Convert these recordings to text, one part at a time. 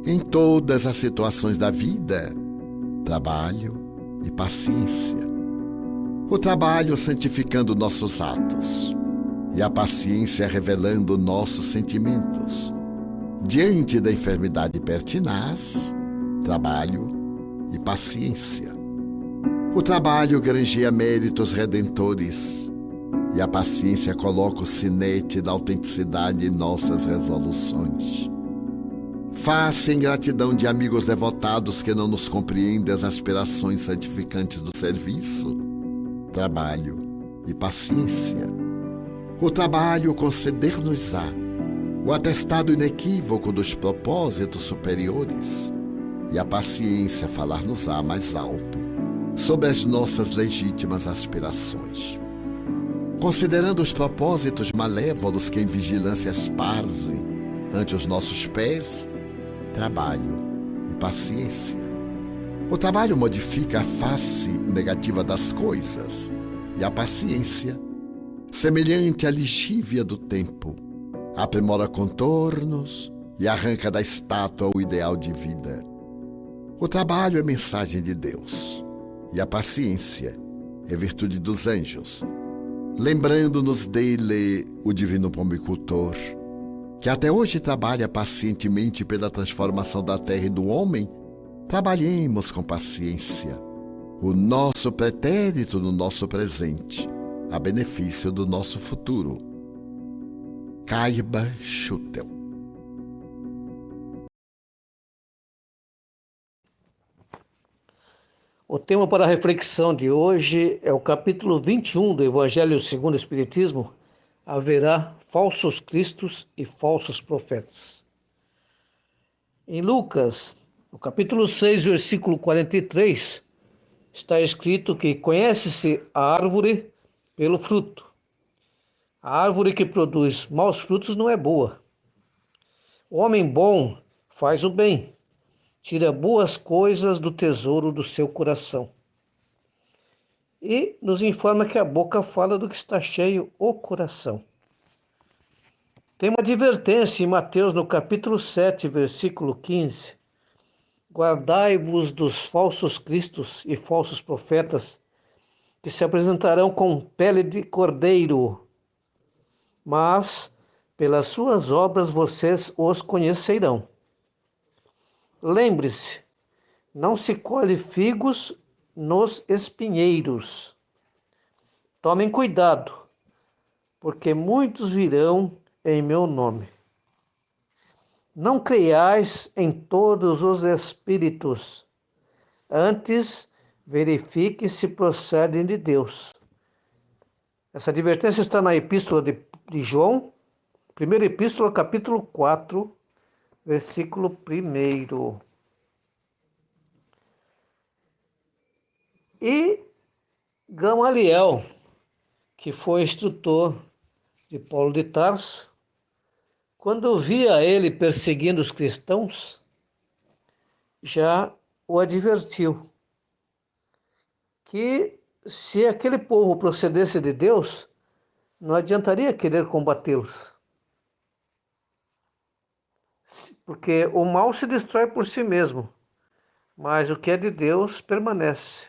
Em todas as situações da vida, trabalho e paciência. O trabalho santificando nossos atos e a paciência revelando nossos sentimentos. Diante da enfermidade pertinaz, trabalho e paciência. O trabalho granjeia méritos redentores e a paciência coloca o sinete da autenticidade em nossas resoluções. Face em gratidão de amigos devotados que não nos compreendem as aspirações santificantes do serviço, trabalho e paciência. O trabalho conceder-nos-á o atestado inequívoco dos propósitos superiores e a paciência falar-nos-á mais alto sobre as nossas legítimas aspirações. Considerando os propósitos malévolos que em vigilância esparzem ante os nossos pés, trabalho e paciência. O trabalho modifica a face negativa das coisas e a paciência, semelhante à lixívia do tempo, aprimora contornos e arranca da estátua o ideal de vida. O trabalho é mensagem de Deus e a paciência é virtude dos anjos, lembrando-nos dele o divino pomicultor, que até hoje trabalha pacientemente pela transformação da terra e do homem. Trabalhemos com paciência o nosso pretérito no nosso presente, a benefício do nosso futuro. Caiba Schutel. O tema para a reflexão de hoje é o capítulo 21 do Evangelho segundo o Espiritismo. Haverá falsos cristos e falsos profetas. Em Lucas, no capítulo 6, versículo 43, está escrito que conhece-se a árvore pelo fruto. A árvore que produz maus frutos não é boa. O homem bom faz o bem, tira boas coisas do tesouro do seu coração. E nos informa que a boca fala do que está cheio o coração. Tem uma advertência em Mateus, no capítulo 7, versículo 15. Guardai-vos dos falsos cristos e falsos profetas, que se apresentarão com pele de cordeiro, mas pelas suas obras vocês os conhecerão. Lembre-se, não se colhe figos nos espinheiros. Tomem cuidado, porque muitos virão em meu nome. Não creiais em todos os espíritos, antes verifique se procedem de Deus. Essa advertência está na Epístola de João, primeira Epístola, capítulo 4, versículo 1. E Gamaliel, que foi instrutor de Paulo de Tarso, quando via ele perseguindo os cristãos, já o advertiu que se aquele povo procedesse de Deus, não adiantaria querer combatê-los. Porque o mal se destrói por si mesmo, mas o que é de Deus permanece.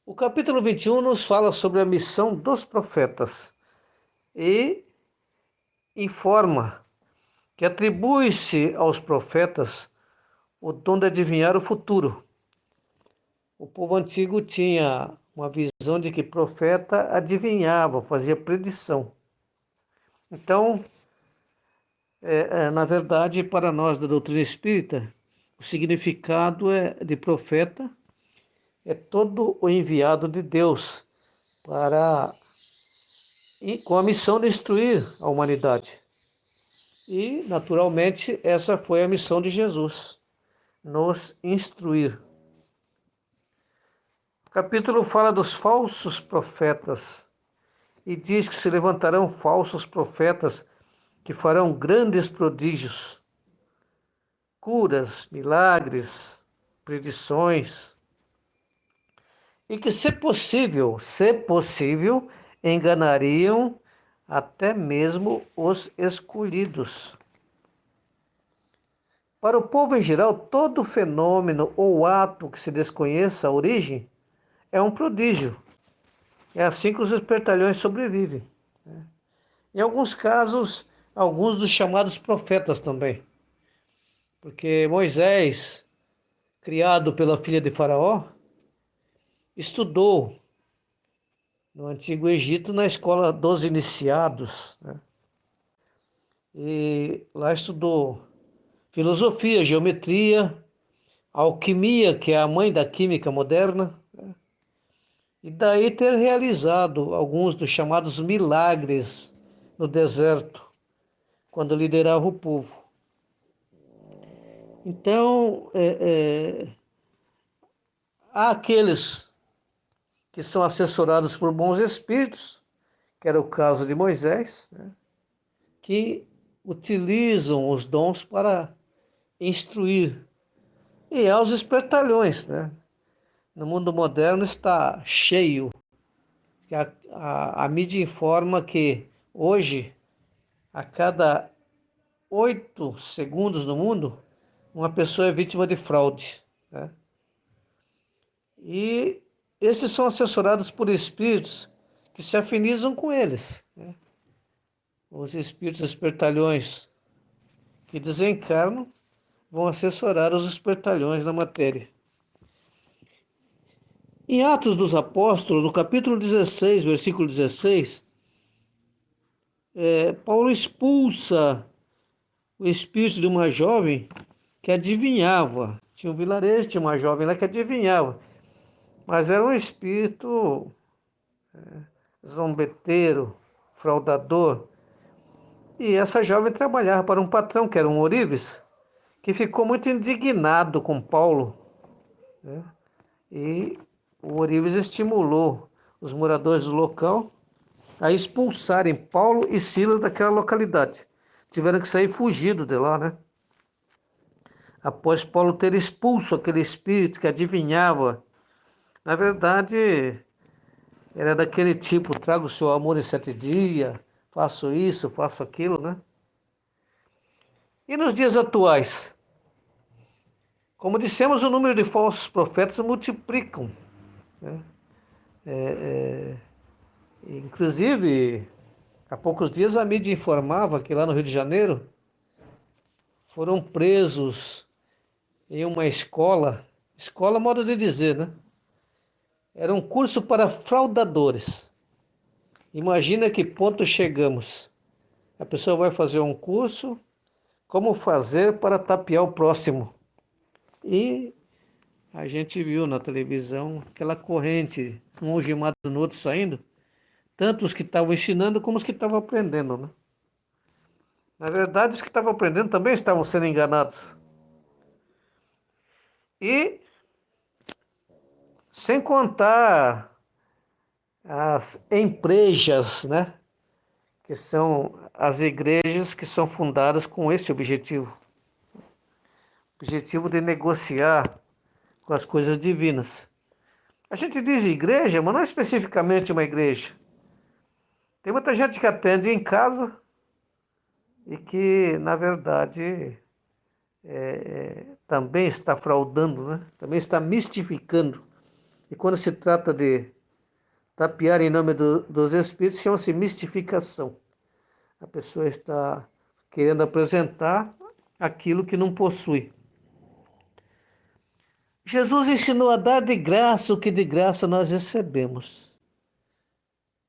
O capítulo 21 nos fala sobre a missão dos profetas e informa que atribui-se aos profetas o dom de adivinhar o futuro. O povo antigo tinha uma visão de que profeta adivinhava, fazia predição. Então, na verdade, para nós da doutrina espírita, o significado de profeta é todo o enviado de Deus com a missão de instruir a humanidade. E, naturalmente, essa foi a missão de Jesus, nos instruir. O capítulo fala dos falsos profetas e diz que se levantarão falsos profetas que farão grandes prodígios, curas, milagres, predições, e que, se possível, enganariam até mesmo os escolhidos. Para o povo em geral, todo fenômeno ou ato que se desconheça a origem é um prodígio. É assim que os espertalhões sobrevivem. Em alguns casos, alguns dos chamados profetas também. Porque Moisés, criado pela filha de Faraó, estudou no Antigo Egito na escola dos iniciados, né? E lá estudou filosofia, geometria, alquimia, que é a mãe da química moderna, né? E daí ter realizado alguns dos chamados milagres no deserto, quando liderava o povo. Então, há aqueles que são assessorados por bons espíritos, que era o caso de Moisés, né, que utilizam os dons para instruir. E há os espertalhões, né? No mundo moderno está cheio. A mídia informa que hoje, a cada 8 segundos no mundo, uma pessoa é vítima de fraude, né? E esses são assessorados por espíritos que se afinizam com eles, né? Os espíritos espertalhões que desencarnam vão assessorar os espertalhões na matéria. Em Atos dos Apóstolos, no capítulo 16, versículo 16, Paulo expulsa o espírito de uma jovem que adivinhava. Tinha um vilarejo, tinha uma jovem lá que adivinhava, mas era um espírito zombeteiro, fraudador. E essa jovem trabalhava para um patrão, que era um ourives, que ficou muito indignado com Paulo, né? E o ourives estimulou os moradores do local a expulsarem Paulo e Silas daquela localidade. Tiveram que sair fugido de lá, né? Após Paulo ter expulso aquele espírito que adivinhava. Na verdade, era daquele tipo: trago o seu amor em 7 dias, faço isso, faço aquilo, né? E nos dias atuais, como dissemos, o número de falsos profetas multiplicam, né? Inclusive, há poucos dias a mídia informava que lá no Rio de Janeiro foram presos em uma escola, modo de dizer, né? Era um curso para fraudadores. Imagina que ponto chegamos. A pessoa vai fazer um curso, como fazer para tapear o próximo. E a gente viu na televisão aquela corrente, um algemado no outro saindo, tanto os que estavam ensinando como os que estavam aprendendo, né? Na verdade, os que estavam aprendendo também estavam sendo enganados. E sem contar as emprejas, né? Que são as igrejas que são fundadas com esse objetivo. Objetivo de negociar com as coisas divinas. A gente diz igreja, mas não é especificamente uma igreja. Tem muita gente que atende em casa e que, na verdade, também está fraudando, né? Também está mistificando. E quando se trata de tapear em nome dos espíritos, chama-se mistificação. A pessoa está querendo apresentar aquilo que não possui. Jesus ensinou a dar de graça o que de graça nós recebemos.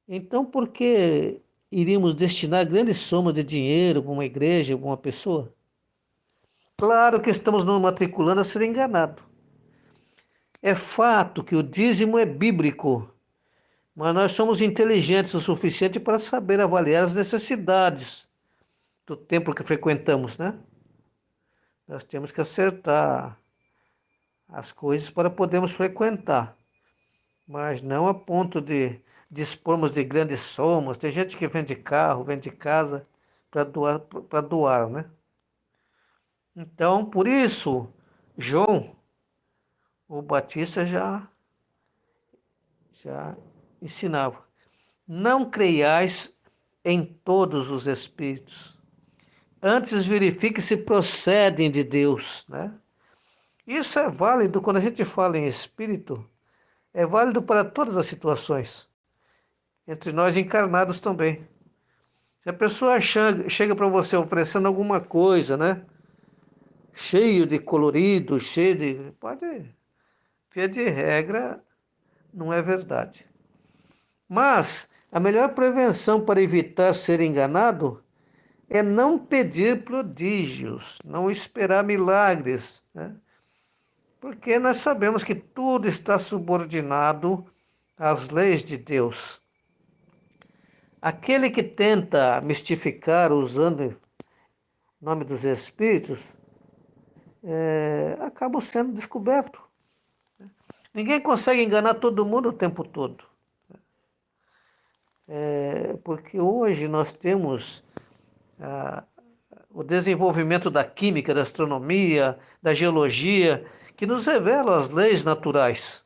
Então, por que iríamos destinar grandes somas de dinheiro para uma igreja, para uma pessoa? Claro que estamos nos matriculando a ser enganado. É fato que o dízimo é bíblico, mas nós somos inteligentes o suficiente para saber avaliar as necessidades do templo que frequentamos, né? Nós temos que acertar as coisas para podermos frequentar, mas não a ponto de dispormos de grandes somas. Tem gente que vende carro, vende casa para doar, né? Então, por isso, João, o Batista já ensinava: não creiais em todos os espíritos, antes verifique se procedem de Deus, né? Isso é válido quando a gente fala em espírito, é válido para todas as situações, entre nós encarnados também. Se a pessoa chega para você oferecendo alguma coisa, né? Cheio de colorido, cheio de. Pode, via de regra, não é verdade. Mas a melhor prevenção para evitar ser enganado é não pedir prodígios, não esperar milagres, né? Porque nós sabemos que tudo está subordinado às leis de Deus. Aquele que tenta mistificar usando o nome dos espíritos, acaba sendo descoberto. Ninguém consegue enganar todo mundo o tempo todo. Porque hoje nós temos o desenvolvimento da química, da astronomia, da geologia, que nos revelam as leis naturais.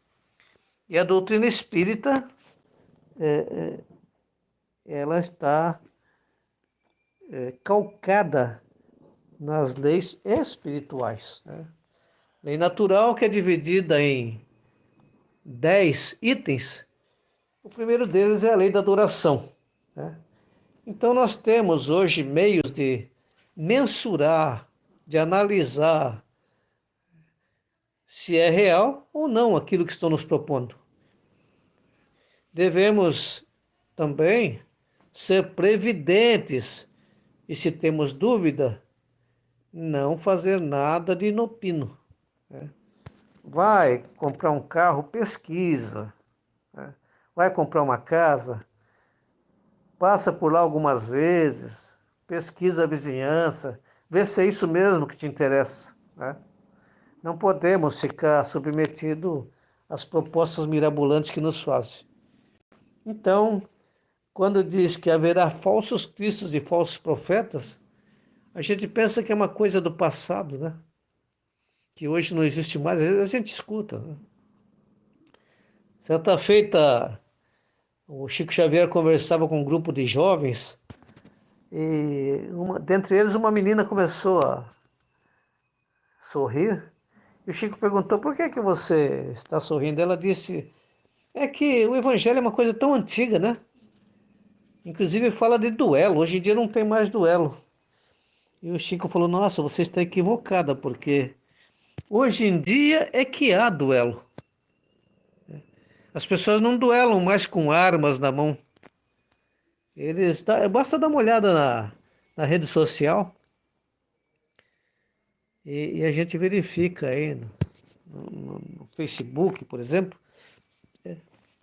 E a doutrina espírita, ela está calcada nas leis espirituais, né? Lei natural, que é dividida em 10 itens. O primeiro deles é a lei da duração, né? Então nós temos hoje meios de mensurar, de analisar se é real ou não aquilo que estão nos propondo. Devemos também ser previdentes e, se temos dúvida, não fazer nada de inopino, né? Vai comprar um carro, pesquisa, né? Vai comprar uma casa, passa por lá algumas vezes, pesquisa a vizinhança, vê se é isso mesmo que te interessa, né? Não podemos ficar submetidos às propostas mirabolantes que nos fazem. Então, quando diz que haverá falsos cristos e falsos profetas, a gente pensa que é uma coisa do passado, né? Que hoje não existe mais, a gente escuta, né? Certa feita, o Chico Xavier conversava com um grupo de jovens e dentre eles uma menina começou a sorrir e o Chico perguntou: por que você está sorrindo? Ela disse: é que o evangelho é uma coisa tão antiga, né? Inclusive fala de duelo, hoje em dia não tem mais duelo. E o Chico falou: nossa, você está equivocada, porque hoje em dia é que há duelo. As pessoas não duelam mais com armas na mão. Basta dar uma olhada na rede social e a gente verifica aí no Facebook, por exemplo,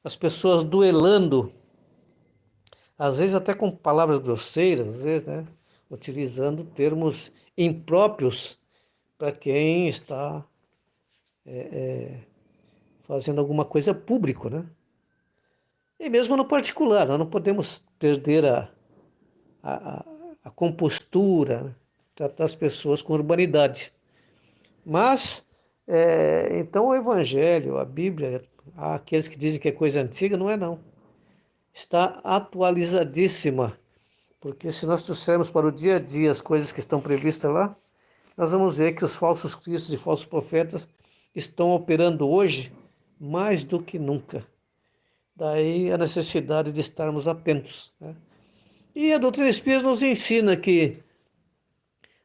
as pessoas duelando, às vezes até com palavras grosseiras, às vezes, né? Utilizando termos impróprios para quem está fazendo alguma coisa público, né? E mesmo no particular, nós não podemos perder a, a compostura, né? Tratar as pessoas com urbanidade. Mas, então o Evangelho, a Bíblia, há aqueles que dizem que é coisa antiga, não é não. Está atualizadíssima, porque se nós trouxermos para o dia a dia as coisas que estão previstas lá, nós vamos ver que os falsos cristos e falsos profetas estão operando hoje mais do que nunca. Daí a necessidade de estarmos atentos, né? E a doutrina espírita nos ensina que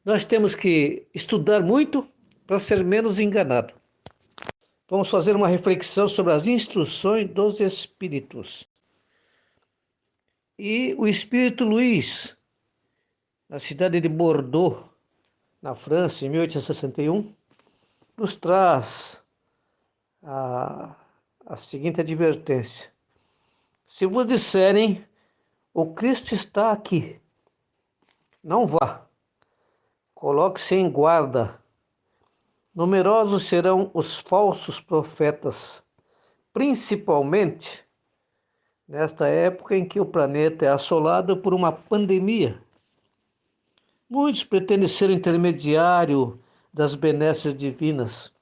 nós temos que estudar muito para ser menos enganado. vamos fazer uma reflexão sobre as instruções dos Espíritos. E o Espírito Luís, na cidade de Bordeaux, na França, em 1861, nos traz a seguinte advertência: se vos disserem, o Cristo está aqui, não vá, coloque-se em guarda. Numerosos serão os falsos profetas, principalmente nesta época em que o planeta é assolado por uma pandemia. Muitos pretendem ser o intermediário das benesses divinas.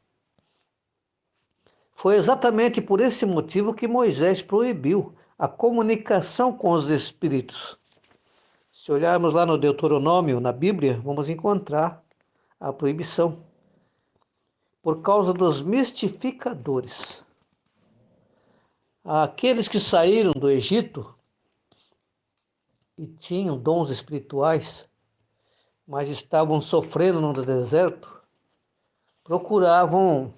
Foi exatamente por esse motivo que Moisés proibiu a comunicação com os espíritos. Se olharmos lá no Deuteronômio, na Bíblia, vamos encontrar a proibição. Por causa dos mistificadores. Aqueles que saíram do Egito e tinham dons espirituais, mas estavam sofrendo no deserto, procuravam,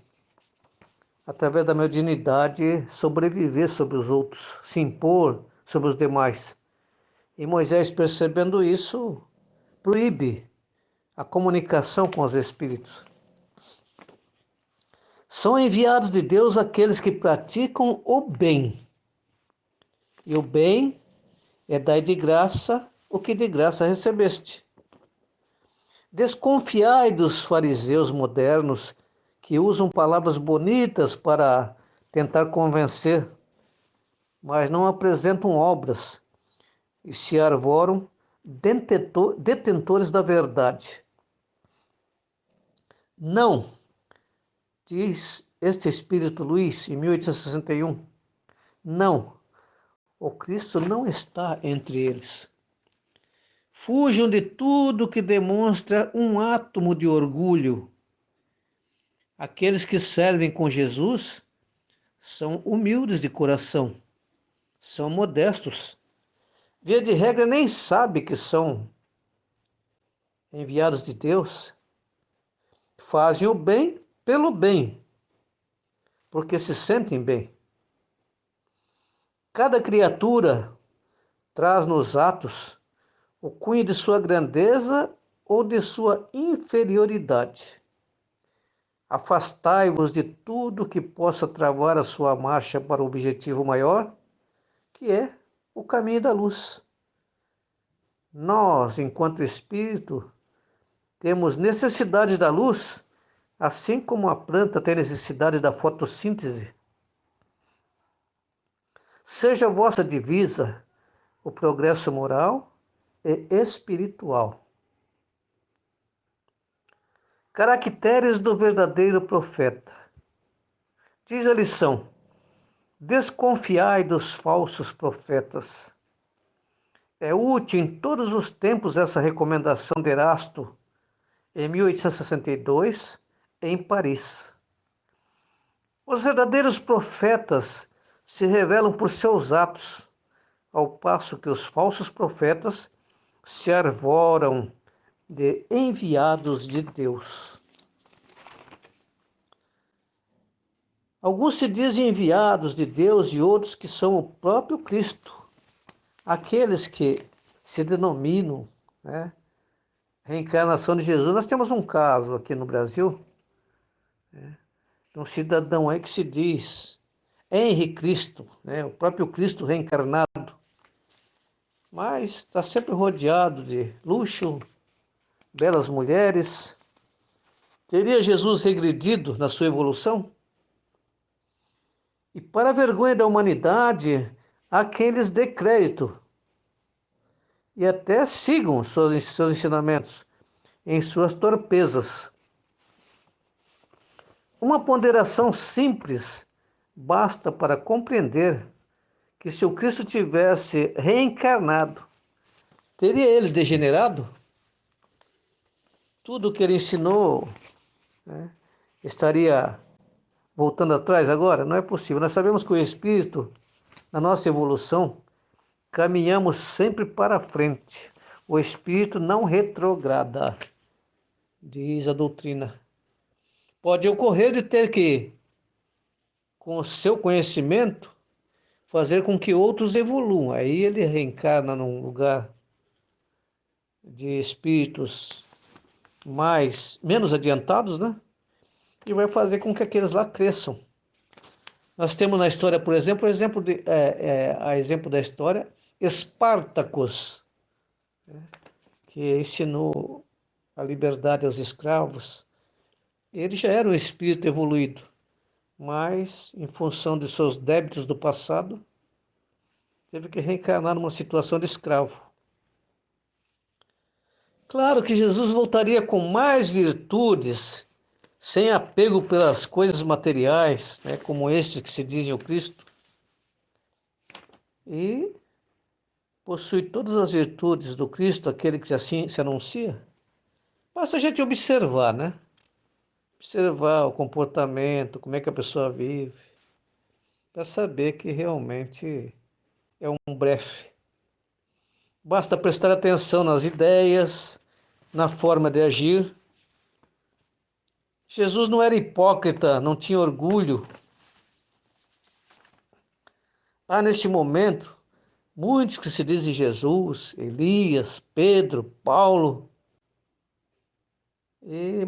através da mediunidade, sobreviver sobre os outros, se impor sobre os demais. E Moisés, percebendo isso, proíbe a comunicação com os espíritos. São enviados de Deus aqueles que praticam o bem. E o bem é dar de graça o que de graça recebeste. Desconfiai dos fariseus modernos que usam palavras bonitas para tentar convencer, mas não apresentam obras e se arvoram detentores da verdade. Não, diz este Espírito Luís, em 1861, não, o Cristo não está entre eles. Fujam de tudo que demonstra um átomo de orgulho. Aqueles que servem com Jesus são humildes de coração, são modestos. Via de regra, nem sabe que são enviados de Deus. Fazem o bem pelo bem, porque se sentem bem. Cada criatura traz nos atos o cunho de sua grandeza ou de sua inferioridade. Afastai-vos de tudo que possa travar a sua marcha para o objetivo maior, que é o caminho da luz. Nós, enquanto espírito, temos necessidade da luz, assim como a planta tem necessidade da fotossíntese. Seja a vossa divisa o progresso moral e espiritual. Caracteres do verdadeiro profeta. Diz a lição: desconfiai dos falsos profetas. É útil em todos os tempos essa recomendação de Erasto, em 1862, em Paris. Os verdadeiros profetas se revelam por seus atos, ao passo que os falsos profetas se arvoram de enviados de Deus. Alguns se dizem enviados de Deus e outros que são o próprio Cristo. Aqueles que se denominam, reencarnação de Jesus. Nós temos um caso aqui no Brasil, de um cidadão aí que se diz Henri Cristo, o próprio Cristo reencarnado, mas está sempre rodeado de luxo, belas mulheres. Teria Jesus regredido na sua evolução? E para a vergonha da humanidade, há quem lhes dê crédito e até sigam seus ensinamentos em suas torpezas. Uma ponderação simples basta para compreender que se o Cristo tivesse reencarnado, teria ele degenerado? Tudo o que ele ensinou estaria voltando atrás agora? Não é possível. Nós sabemos que o Espírito, na nossa evolução, caminhamos sempre para frente. O Espírito não retrograda, diz a doutrina. Pode ocorrer de ter que com o seu conhecimento, fazer com que outros evoluam. Aí ele reencarna num lugar de espíritos menos adiantados, né? E vai fazer com que aqueles lá cresçam. Nós temos na história, por exemplo, a exemplo da história, Espartacus, que ensinou a liberdade aos escravos. Ele já era um espírito evoluído, mas, em função de seus débitos do passado, teve que reencarnar numa situação de escravo. Claro que Jesus voltaria com mais virtudes, sem apego pelas coisas materiais, né, como estes que se dizem o Cristo, e possui todas as virtudes do Cristo, aquele que assim se anuncia. Basta a gente observar, né? Observar o comportamento, como é que a pessoa vive, para saber que realmente é um blefe. Basta prestar atenção nas ideias, na forma de agir. Jesus não era hipócrita, não tinha orgulho. Há neste momento muitos que se dizem Jesus, Elias, Pedro, Paulo,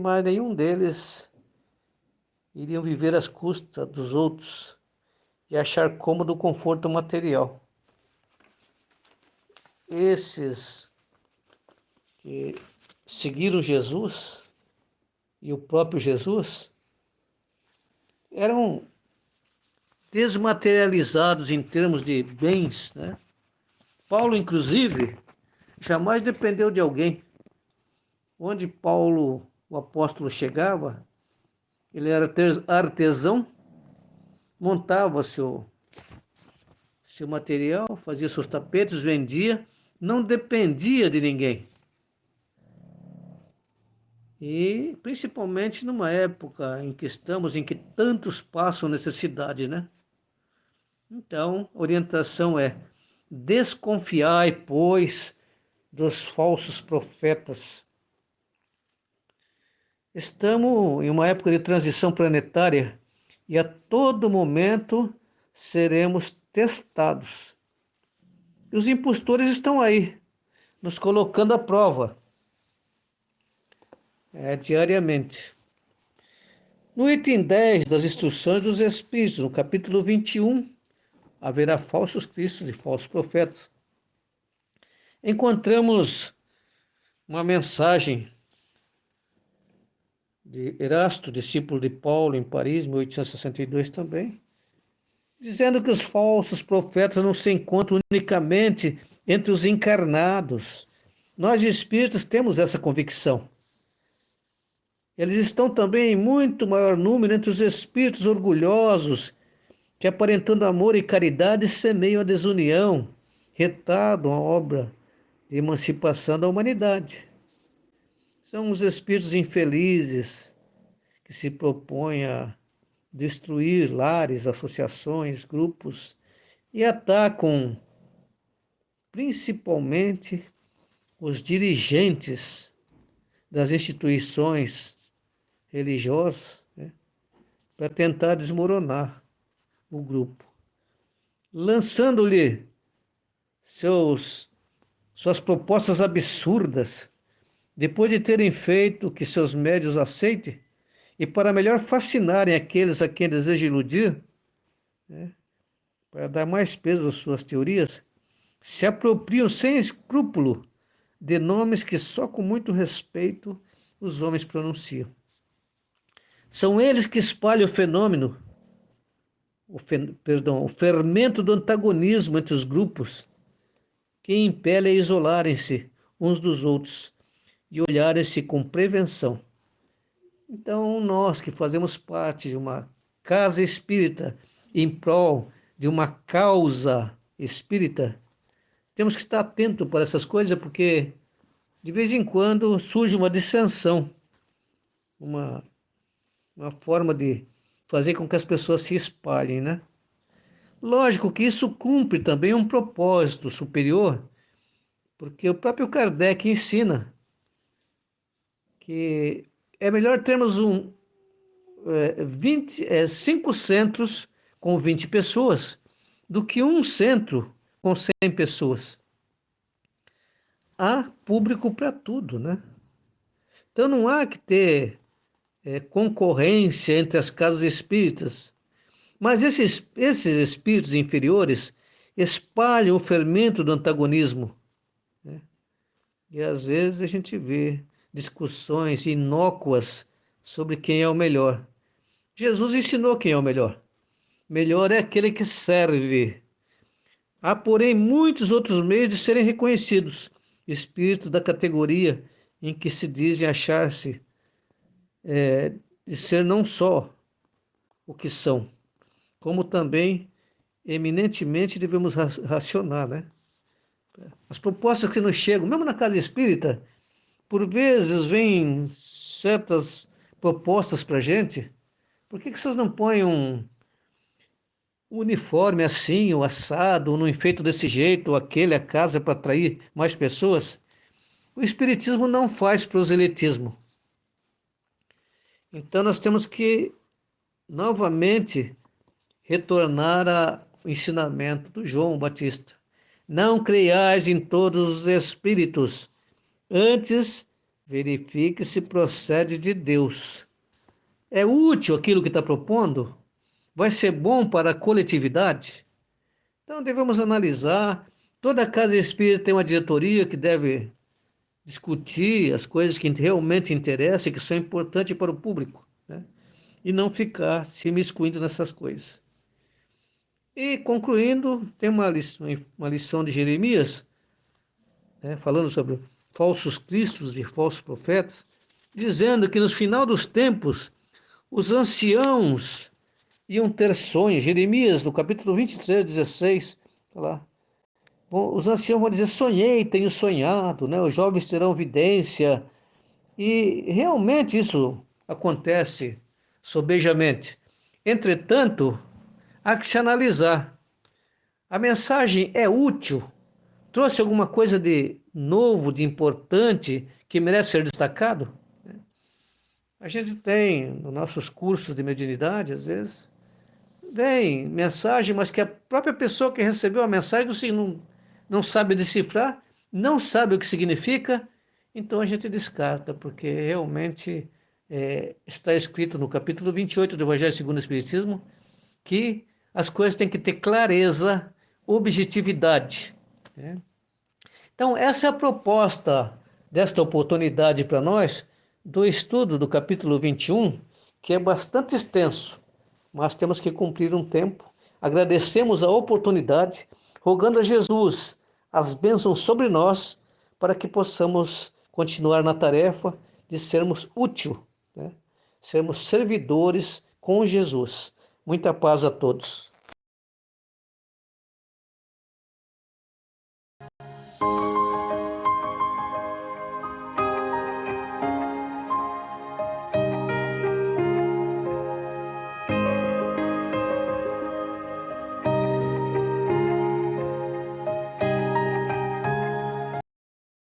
mas nenhum deles iriam viver às custas dos outros e achar cômodo o conforto material. Esses que seguiram Jesus e o próprio Jesus eram desmaterializados em termos de bens, né? Paulo, inclusive, jamais dependeu de alguém. Onde Paulo, o apóstolo, chegava, ele era artesão, montava seu material, fazia seus tapetes, vendia, não dependia de ninguém. E principalmente numa época em que estamos, em que tantos passam necessidade, né? Então, a orientação é: desconfiai, pois, dos falsos profetas. Estamos em uma época de transição planetária e a todo momento seremos testados. E os impostores estão aí, nos colocando à prova, diariamente. No item 10 das instruções dos Espíritos, no capítulo 21, haverá falsos cristos e falsos profetas. Encontramos uma mensagem de Erasto, discípulo de Paulo, em Paris, 1862 também, dizendo que os falsos profetas não se encontram unicamente entre os encarnados. Nós espíritos temos essa convicção. Eles estão também em muito maior número entre os espíritos orgulhosos, que aparentando amor e caridade semeiam a desunião, retardam a obra de emancipação da humanidade. São os espíritos infelizes que se propõem a destruir lares, associações, grupos e atacam principalmente os dirigentes das instituições religiosas, né, para tentar desmoronar o grupo, lançando-lhe suas propostas absurdas, depois de terem feito que seus médios aceitem, e para melhor fascinarem aqueles a quem deseja iludir, né, para dar mais peso às suas teorias, se apropriam sem escrúpulo de nomes que só com muito respeito os homens pronunciam. São eles que espalham o fenômeno, o fermento do antagonismo entre os grupos, que impele a isolarem-se uns dos outros e olharem-se com prevenção. Então, nós que fazemos parte de uma casa espírita em prol de uma causa espírita, temos que estar atento para essas coisas, porque de vez em quando surge uma dissensão, uma forma de fazer com que as pessoas se espalhem, né? Lógico que isso cumpre também um propósito superior, porque o próprio Kardec ensina que é melhor termos 5 centros com 20 pessoas do que um centro com 100 pessoas. Há público para tudo, né? Então não há que ter concorrência entre as casas espíritas. Mas esses espíritos inferiores espalham o fermento do antagonismo, né? E às vezes a gente vê discussões inócuas sobre quem é o melhor. Jesus ensinou quem é o melhor. Melhor é aquele que serve. Há, porém, muitos outros meios de serem reconhecidos, espíritos da categoria em que se dizem achar-se de ser não só o que são, como também eminentemente devemos racionar, né? As propostas que nos chegam, mesmo na casa espírita, por vezes vêm certas propostas para a gente. Por que vocês não põem um uniforme assim, ou assado, ou no enfeito desse jeito, ou aquele, a casa para atrair mais pessoas? O Espiritismo não faz proselitismo. Então nós temos que novamente retornar ao ensinamento do João Batista. Não creiais em todos os espíritos, antes verifique se procede de Deus. É útil aquilo que está propondo? Vai ser bom para a coletividade? Então devemos analisar. Toda casa espírita tem uma diretoria que deve discutir as coisas que realmente interessam e que são importantes para o público, né? E não ficar se imiscuindo nessas coisas. E concluindo, tem uma lição de Jeremias, né, falando sobre falsos cristos e falsos profetas, dizendo que no final dos tempos os anciãos iam ter sonhos. Jeremias, no capítulo 23, 16, tá lá. Bom, os anciãos vão dizer: sonhei, tenho sonhado, né? Os jovens terão vidência. E realmente isso acontece sobejamente. Entretanto, há que se analisar. A mensagem é útil? Trouxe alguma coisa de novo, de importante, que merece ser destacado? A gente tem, nos nossos cursos de mediunidade, às vezes, vem mensagem, mas que a própria pessoa que recebeu a mensagem não sabe decifrar, não sabe o que significa, então a gente descarta, porque realmente está escrito no capítulo 28 do Evangelho segundo o Espiritismo que as coisas têm que ter clareza, objetividade, né? Então, essa é a proposta desta oportunidade para nós, do estudo do capítulo 21, que é bastante extenso, mas temos que cumprir um tempo. Agradecemos a oportunidade, rogando a Jesus as bênçãos sobre nós, para que possamos continuar na tarefa de sermos úteis, né? Sermos servidores com Jesus. Muita paz a todos.